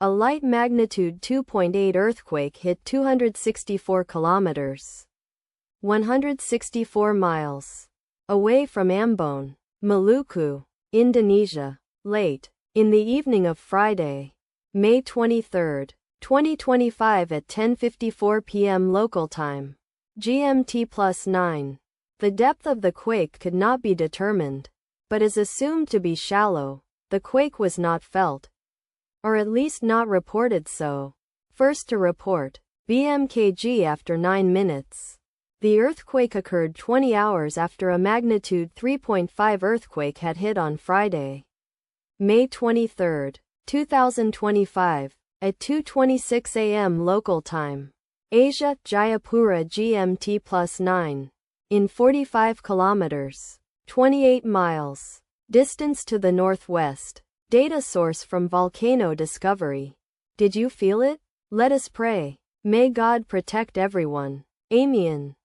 A light magnitude 2.8 earthquake hit 264 kilometers, 164 miles, away from Ambon, Maluku, Indonesia, late in the evening of Friday, May 23, 2025 at 10:54 p.m. local time, GMT+9. The depth of the quake could not be determined, but is assumed to be shallow. The quake was not felt, or at least not reported so. First to report, BMKG after 9 minutes. The earthquake occurred 20 hours after a magnitude 3.5 earthquake had hit on Friday, May 23, 2025, at 2:26 a.m. local time. Asia, Jayapura GMT+9. In 45 kilometers, 28 miles, distance to the northwest. Data source from Volcano Discovery. Did you feel it? Let us pray. May God protect everyone. Amen.